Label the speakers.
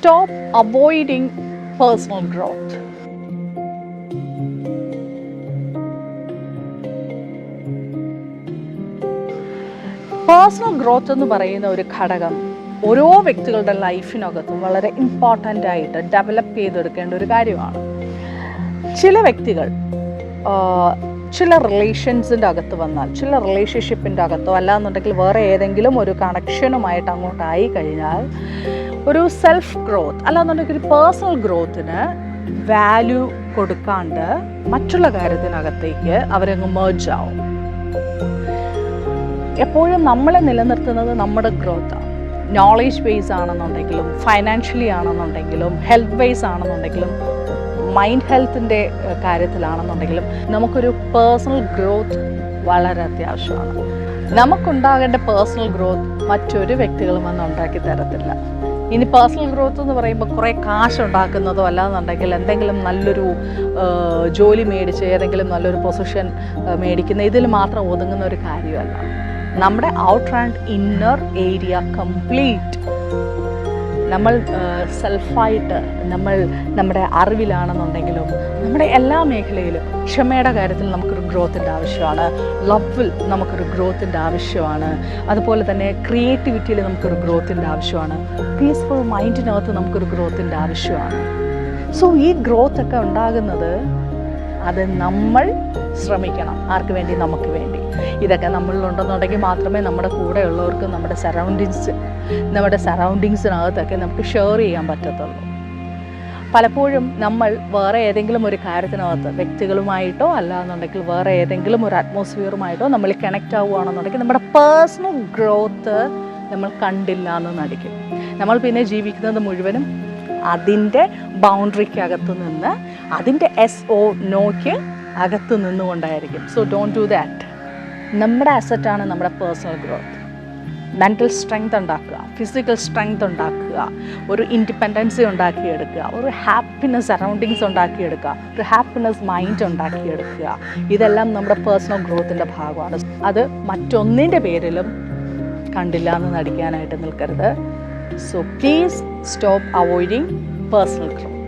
Speaker 1: stop avoiding personal growth. Personal growth എന്ന് പറയുന്ന ഒരു ഘടകം ഓരോ വ്യക്തികളുടെ ലൈഫിനകത്തും വളരെ ഇമ്പോർട്ടൻ്റ് ആയിട്ട് ഡെവലപ്പ് ചെയ്തെടുക്കേണ്ട ഒരു കാര്യമാണ്. ചില വ്യക്തികൾ ചില റിലേഷൻസിൻ്റെ അകത്ത് വന്നാൽ, ചില റിലേഷൻഷിപ്പിൻ്റെ അകത്തോ അല്ലാന്നുണ്ടെങ്കിൽ വേറെ ഏതെങ്കിലും ഒരു കണക്ഷനുമായിട്ട് അങ്ങോട്ടായി കഴിഞ്ഞാൽ ഒരു സെൽഫ് ഗ്രോത്ത് അല്ലാന്നുണ്ടെങ്കിൽ ഒരു പേഴ്സണൽ ഗ്രോത്തിന് വാല്യൂ കൊടുക്കാണ്ട് മറ്റുള്ള കാര്യത്തിനകത്തേക്ക് അവരങ്ങ് മേർജ് ആവും. എപ്പോഴും നമ്മളെ നിലനിർത്തുന്നത് നമ്മുടെ ഗ്രോത്താണ്. നോളേജ് ബേസ് ആണെന്നുണ്ടെങ്കിലും, ഫൈനാൻഷ്യലി ആണെന്നുണ്ടെങ്കിലും, ഹെൽത്ത് ബേസ് ആണെന്നുണ്ടെങ്കിലും, മൈൻഡ് ഹെൽത്തിൻ്റെ കാര്യത്തിലാണെന്നുണ്ടെങ്കിലും നമുക്കൊരു പേഴ്സണൽ ഗ്രോത്ത് വളരെ അത്യാവശ്യമാണ്. നമുക്കുണ്ടാകേണ്ട പേഴ്സണൽ ഗ്രോത്ത് മറ്റൊരു വ്യക്തികളും വന്ന് ഉണ്ടാക്കി തരത്തില്ല. ഇനി പേഴ്സണൽ ഗ്രോത്ത് എന്ന് പറയുമ്പോൾ കുറേ കാശ് ഉണ്ടാക്കുന്നതോ അല്ലാന്നുണ്ടെങ്കിൽ എന്തെങ്കിലും നല്ലൊരു ജോലി മേടിച്ച് ഏതെങ്കിലും നല്ലൊരു പൊസിഷൻ മേടിക്കുന്ന ഇതിൽ മാത്രം ഒതുങ്ങുന്ന ഒരു കാര്യമല്ല. നമ്മുടെ outer and inner area complete നമ്മൾ സെൽഫായിട്ട് നമ്മുടെ അറിവിലാണെന്നുണ്ടെങ്കിലും നമ്മുടെ എല്ലാ മേഖലയിലും ക്ഷമയുടെ കാര്യത്തിൽ നമുക്കൊരു ഗ്രോത്തിൻ്റെ ആവശ്യമാണ്, ലവിൽ നമുക്കൊരു ഗ്രോത്തിൻ്റെ ആവശ്യമാണ്, അതുപോലെ തന്നെ ക്രിയേറ്റിവിറ്റിയിൽ നമുക്കൊരു ഗ്രോത്തിൻ്റെ ആവശ്യമാണ്, പീസ്ഫുൾ മൈൻഡിനകത്ത് നമുക്കൊരു ഗ്രോത്തിൻ്റെ ആവശ്യമാണ്. സോ ഈ ഗ്രോത്തൊക്കെ ഉണ്ടാകുന്നത് അത് നമ്മൾ ശ്രമിക്കണം. ആർക്ക് വേണ്ടി? നമുക്ക് വേണ്ടി. ഇതൊക്കെ നമ്മളിലുണ്ടെന്നുണ്ടെങ്കിൽ മാത്രമേ നമ്മുടെ കൂടെയുള്ളവർക്ക് നമ്മുടെ സറൗണ്ടിങ്സിനകത്തൊക്കെ നമുക്ക് ഷെയർ ചെയ്യാൻ പറ്റത്തുള്ളൂ. പലപ്പോഴും നമ്മൾ വേറെ ഏതെങ്കിലും ഒരു കാര്യത്തിനകത്ത് വ്യക്തികളുമായിട്ടോ അല്ലാന്നുണ്ടെങ്കിൽ വേറെ ഏതെങ്കിലും ഒരു അറ്റ്മോസ്ഫിയറുമായിട്ടോ നമ്മൾ കണക്റ്റ് ആവുകയാണെന്നുണ്ടെങ്കിൽ നമ്മുടെ പേഴ്സണൽ ഗ്രോത്ത് നമ്മൾ കണ്ടില്ല എന്ന് നടിക്കും. നമ്മൾ പിന്നെ ജീവിക്കുന്നത് മുഴുവനും അതിൻ്റെ ബൗണ്ടറിക്കകത്ത് നിന്ന്, അതിൻ്റെ നോയ്ക്ക് അകത്ത് നിന്നുകൊണ്ടായിരിക്കും. So don't do that. നമ്മുടെ അസറ്റാണ് നമ്മുടെ പേഴ്സണൽ ഗ്രോത്ത്. മെൻ്റൽ സ്ട്രെങ്ത് ഉണ്ടാക്കുക, ഫിസിക്കൽ സ്ട്രെങ്ത് ഉണ്ടാക്കുക, ഒരു ഇൻഡിപെൻഡൻസി ഉണ്ടാക്കിയെടുക്കുക, ഒരു ഹാപ്പിനെസ് സറൗണ്ടിങ്സ് ഉണ്ടാക്കിയെടുക്കുക, ഒരു ഹാപ്പിനെസ് മൈൻഡ് ഉണ്ടാക്കിയെടുക്കുക. ഇതെല്ലാം നമ്മുടെ പേഴ്സണൽ ഗ്രോത്തിൻ്റെ ഭാഗമാണ്. അത് മറ്റൊന്നിൻ്റെ പേരിലും കണ്ടില്ല എന്ന് നടിക്കാനായിട്ട് നിൽക്കരുത്. So please stop avoiding personal growth.